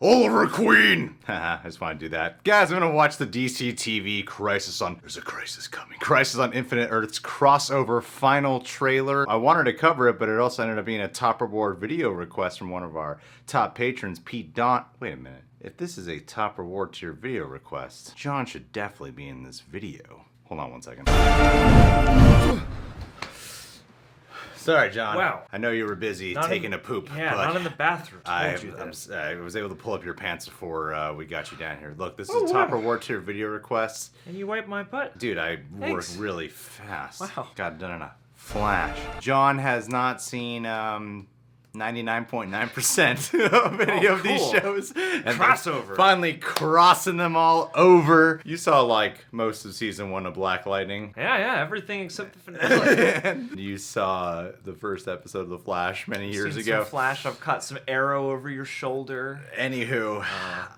Oliver Queen! Haha, I just want to do that. Guys, I'm gonna watch the DCTV There's a crisis coming. Crisis on Infinite Earths crossover final trailer. I wanted to cover it, but it also ended up being a top reward video request from one of our top patrons, Pete Don. Wait a minute. If this is a top reward tier video request, John should definitely be in this video. Hold on one second. Sorry, John. Wow. I know you were busy taking a poop. Yeah, but not in the bathroom. I was able to pull up your pants before we got you down here. Look, this is top reward tier video requests. And you wiped my butt. Dude, I work really fast. Wow. Got it done in a flash. John has not seen 99.9% of any of these shows. And crossover. Finally crossing them all over. You saw like most of season 1 of Black Lightning. Yeah, everything except the finale. And you saw the first episode of The Flash many years ago. Some Flash, I've caught some Arrow over your shoulder. Anywho,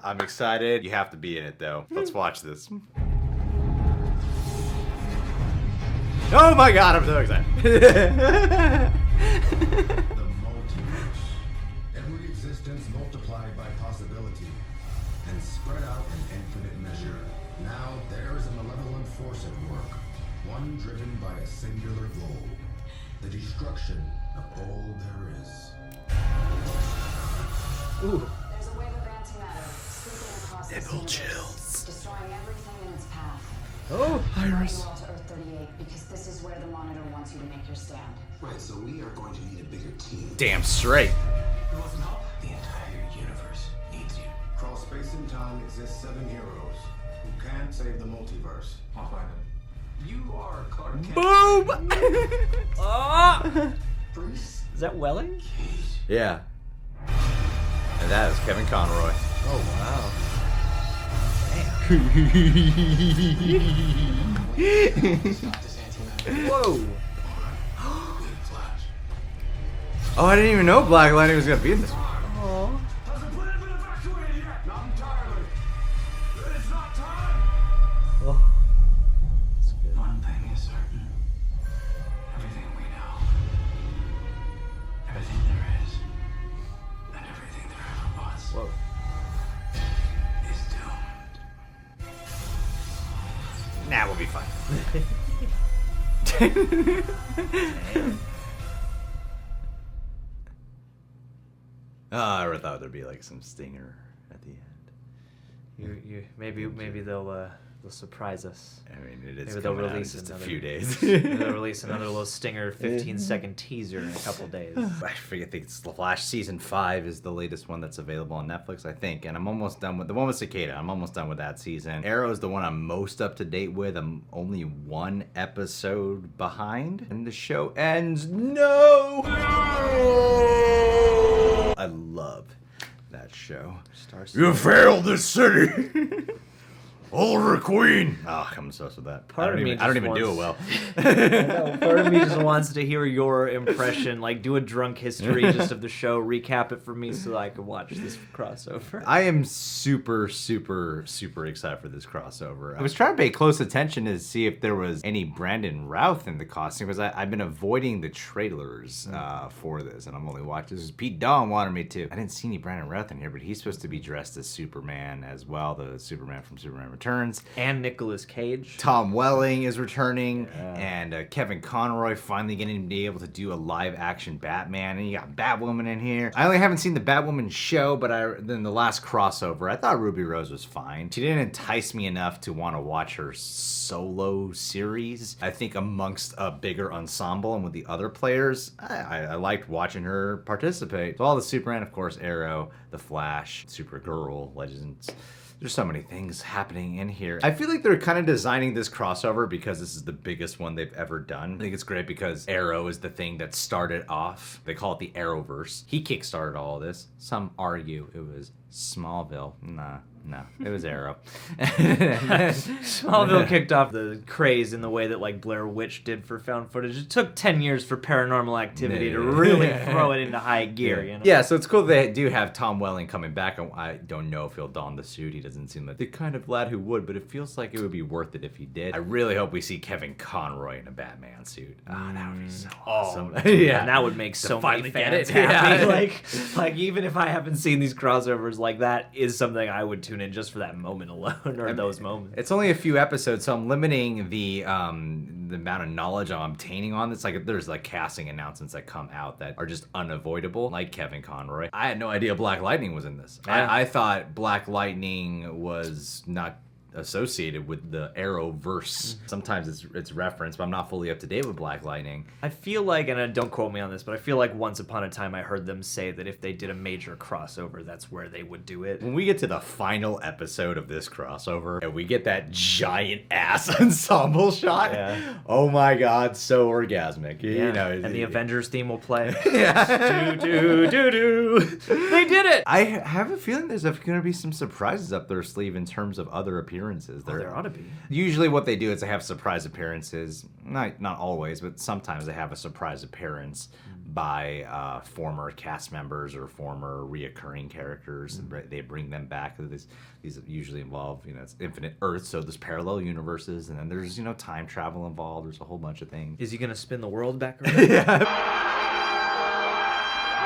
I'm excited. You have to be in it though. Let's watch this. Oh my god, I'm so excited. Every existence multiplied by possibility and spread out in infinite measure. Now there is a malevolent force at work, one driven by a singular goal, the destruction of all there is. Ooh. There's a wave of antimatter sweeping across the universe, destroying everything in its path. Oh, Iris. You all to Earth 38 because this is where the monitor wants you to make your stand. Right, so we are going to need a bigger team. Damn straight. You want some help? The entire universe needs you. Across space and time exist 7 heroes who can save the multiverse. I'll find them. You are Clark Kent. Boom! Bruce. Is that Welling? Yeah. And that is Kevin Conroy. Oh, wow. Whoa. Oh, I didn't even know Black Lightning was gonna be in this one. Oh. Hasn't been evacuated yet. Not entirely. It's not time. Oh. That's good. One thing is certain. Everything we know, everything there is, and everything there ever was, Whoa. is doomed. Nah, we'll be fine. I thought there'd be like some stinger at the end. Maybe they'll surprise us. I mean, it is Maybe they'll coming out in release just a another- few days. They'll release another little stinger 15-second teaser in a couple days. I think it's The Flash season 5 is the latest one that's available on Netflix, I think, and I'm almost done with the one with Cicada. I'm almost done with that season. Arrow is the one I'm most up to date with. I'm only 1 episode behind, and the show ends. No! I love that show. You failed this city. Oliver Queen. Oh, I'm obsessed with that. I don't even do it well. Part of me just wants to hear your impression, like do a drunk history just of the show, recap it for me so I can watch this crossover. I am super excited for this crossover. I was trying to pay close attention to see if there was any Brandon Routh in the costume because I've been avoiding the trailers for this, and I'm only watching this. Pete Don wanted me to. I didn't see any Brandon Routh in here, but he's supposed to be dressed as Superman as well, the Superman from Superman Returns. And Nicolas Cage. Tom Welling is returning, and Kevin Conroy finally getting to be able to do a live-action Batman, and you got Batwoman in here. I only haven't seen the Batwoman show, but then the last crossover, I thought Ruby Rose was fine. She didn't entice me enough to want to watch her solo series. I think amongst a bigger ensemble and with the other players, I liked watching her participate. So all the Superman, of course, Arrow, The Flash, Supergirl, Legends. There's so many things happening in here. I feel like they're kind of designing this crossover because this is the biggest one they've ever done. I think it's great because Arrow is the thing that started off. They call it the Arrowverse. He kickstarted all of this. Some argue it was Smallville. Nah, No, it was Arrow. Smallville kicked off the craze in the way that like Blair Witch did for found footage. It took 10 years for Paranormal Activity to really throw it into high gear. You know? Yeah, so it's cool they do have Tom Welling coming back. I don't know if he'll don the suit. He doesn't seem like the kind of lad who would, but it feels like it would be worth it if he did. I really hope we see Kevin Conroy in a Batman suit. Oh, that would be so awesome. Yeah, and that would make so many finally get fans it. happy. Yeah. Like even if I haven't seen these crossovers, like that is something I would tune in just for that moment alone, or those moments. It's only a few episodes, so I'm limiting the amount of knowledge I'm obtaining on this. Like, there's like casting announcements that come out that are just unavoidable, like Kevin Conroy. I had no idea Black Lightning was in this. Yeah. I thought Black Lightning was not associated with the Arrowverse. Sometimes it's referenced, but I'm not fully up to date with Black Lightning. I feel like, and don't quote me on this, but I feel like once upon a time I heard them say that if they did a major crossover, that's where they would do it. When we get to the final episode of this crossover and we get that giant ass ensemble shot, oh my god, so orgasmic. You know, and the Avengers theme will play. Yeah. do, do, do, do. They did it! I have a feeling there's going to be some surprises up their sleeve in terms of other appearances. There ought to be. Usually what they do is they have surprise appearances. Not always, but sometimes they have a surprise appearance by former cast members or former reoccurring characters. And they bring them back. These usually involve, it's infinite Earths, so there's parallel universes, and then there's, time travel involved. There's a whole bunch of things. Is he going to spin the world back around?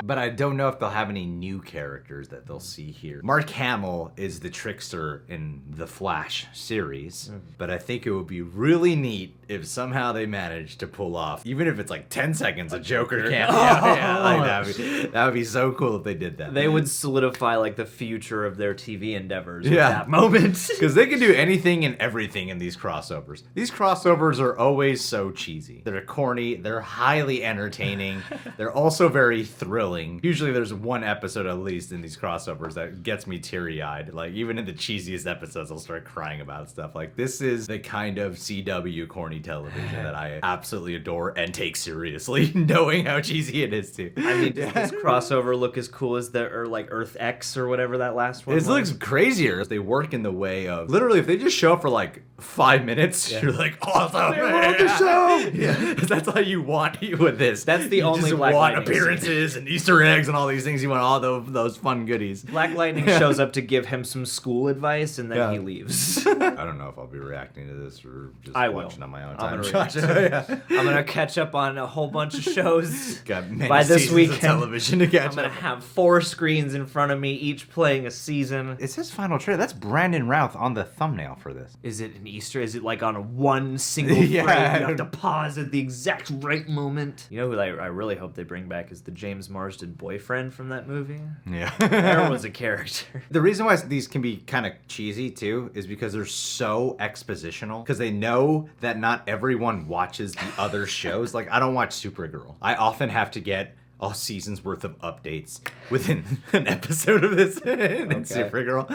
But I don't know if they'll have any new characters that they'll see here. Mark Hamill is the trickster in the Flash series, but I think it would be really neat if somehow they managed to pull off, even if it's like 10 seconds, a Joker cameo. That would be so cool if they did that. They would solidify like the future of their TV endeavors at that moment. Because they can do anything and everything in these crossovers. These crossovers are always so cheesy. They're corny, they're highly entertaining, they're also very thrilling. Usually there's one episode at least in these crossovers that gets me teary-eyed. Like, even in the cheesiest episodes, I'll start crying about stuff. Like, this is the kind of CW corny television that I absolutely adore and take seriously, knowing how cheesy it is too. I mean, does this crossover look as cool as like Earth X or whatever that last one was? It looks crazier. They work in the way of, literally, if they just show up for like 5 minutes, you're like, awesome, they're on the show! Yeah, that's all you want with this. That's the only just Black want Lightning appearances and Easter eggs and all these things. You want all those fun goodies. Black Lightning shows up to give him some school advice, and then he leaves. I don't know if I'll be reacting to this or just watching on my own time. I'm gonna catch up on a whole bunch of shows Got many by this seasons weekend. of television to catch I'm gonna up. have 4 screens in front of me, each playing a season. It says final trailer. That's Brandon Routh on the thumbnail for this. Is it an Easter? Is it like on one single frame? You have to pause at the exact right moment. You know who I really hope they bring back is the James Marsden boyfriend from that movie. Yeah. There was a character. The reason why these can be kind of cheesy too is because they're so expositional. Because they know that not everyone watches the other shows. Like, I don't watch Supergirl. I often have to get a season's worth of updates within an episode of this in Supergirl.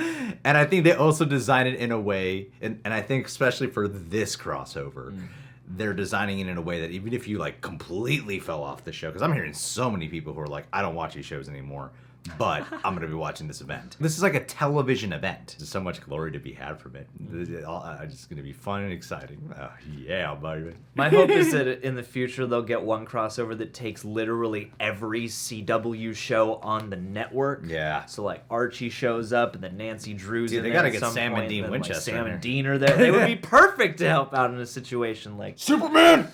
And I think they also design it in a way, and I think especially for this crossover, they're designing it in a way that even if you like completely fell off the show, because I'm hearing so many people who are like, I don't watch these shows anymore, but I'm going to be watching this event. This is like a television event. There's so much glory to be had from it. It's just going to be fun and exciting. Oh, yeah, baby. My hope is that in the future they'll get one crossover that takes literally every CW show on the network. Yeah. So like Archie shows up and then Nancy Drew's in they there gotta at get some Sam and point, Dean then, Winchester Like, Sam in and there. Dean are there. They would be perfect to help out in a situation like Superman!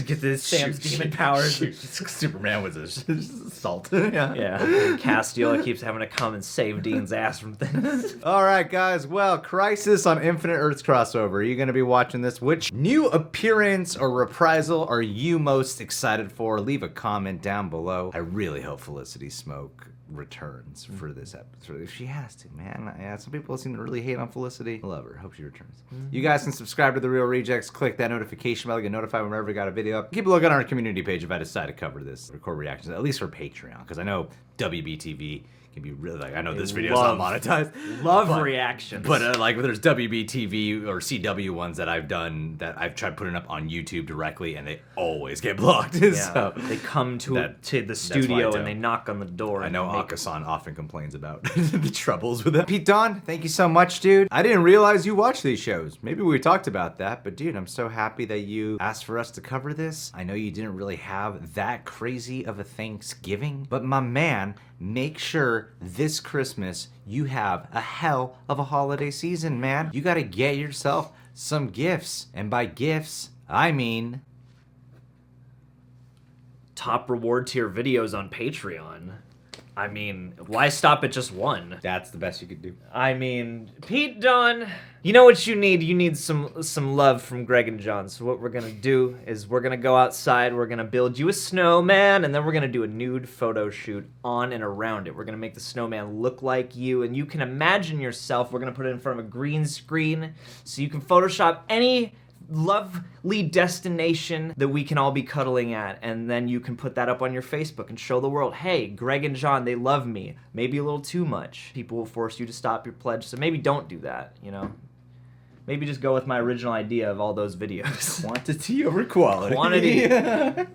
get this Sam's demon powers. Superman was a salt. Yeah. Castiola keeps having to come and save Dean's ass from things. All right, guys. Well, Crisis on Infinite Earths crossover. Are you going to be watching this? Which new appearance or reprisal are you most excited for? Leave a comment down below. I really hope Felicity Smoke returns for this episode. She has to, man. Yeah, some people seem to really hate on Felicity. I love her. Hope she returns. You guys can subscribe to The Real Rejects. Click that notification bell to get notified whenever we got a video up. Keep a look on our community page if I decide to cover this, record reactions, at least for Patreon, because I know WBTV can be really like, I know this video's not monetized. Love but, reactions. But like there's WBTV or CW ones that I've done that I've tried putting up on YouTube directly, and they always get blocked. Yeah, so they come to the studio and they knock on the door. I know Akasan often complains about the troubles with it. Pete Don, thank you so much, dude. I didn't realize you watch these shows. Maybe we talked about that, but dude, I'm so happy that you asked for us to cover this. I know you didn't really have that crazy of a Thanksgiving, but my man, make sure this Christmas you have a hell of a holiday season, man. You gotta get yourself some gifts. And by gifts, I mean top reward tier videos on Patreon. I mean, why stop at just one? that's the best you could do. I mean, Pete Dunne, you know what you need? You need some love from Greg and John. So what we're gonna do is we're gonna go outside, we're gonna build you a snowman, and then we're gonna do a nude photo shoot on and around it. We're gonna make the snowman look like you, and you can imagine yourself. We're gonna put it in front of a green screen, so you can Photoshop any lovely destination that we can all be cuddling at, and then you can put that up on your Facebook and show the world, hey, Greg and John, they love me. Maybe a little too much. People will force you to stop your pledge, so maybe don't do that, you know? Maybe just go with my original idea of all those videos. Quantity over quality. Quantity.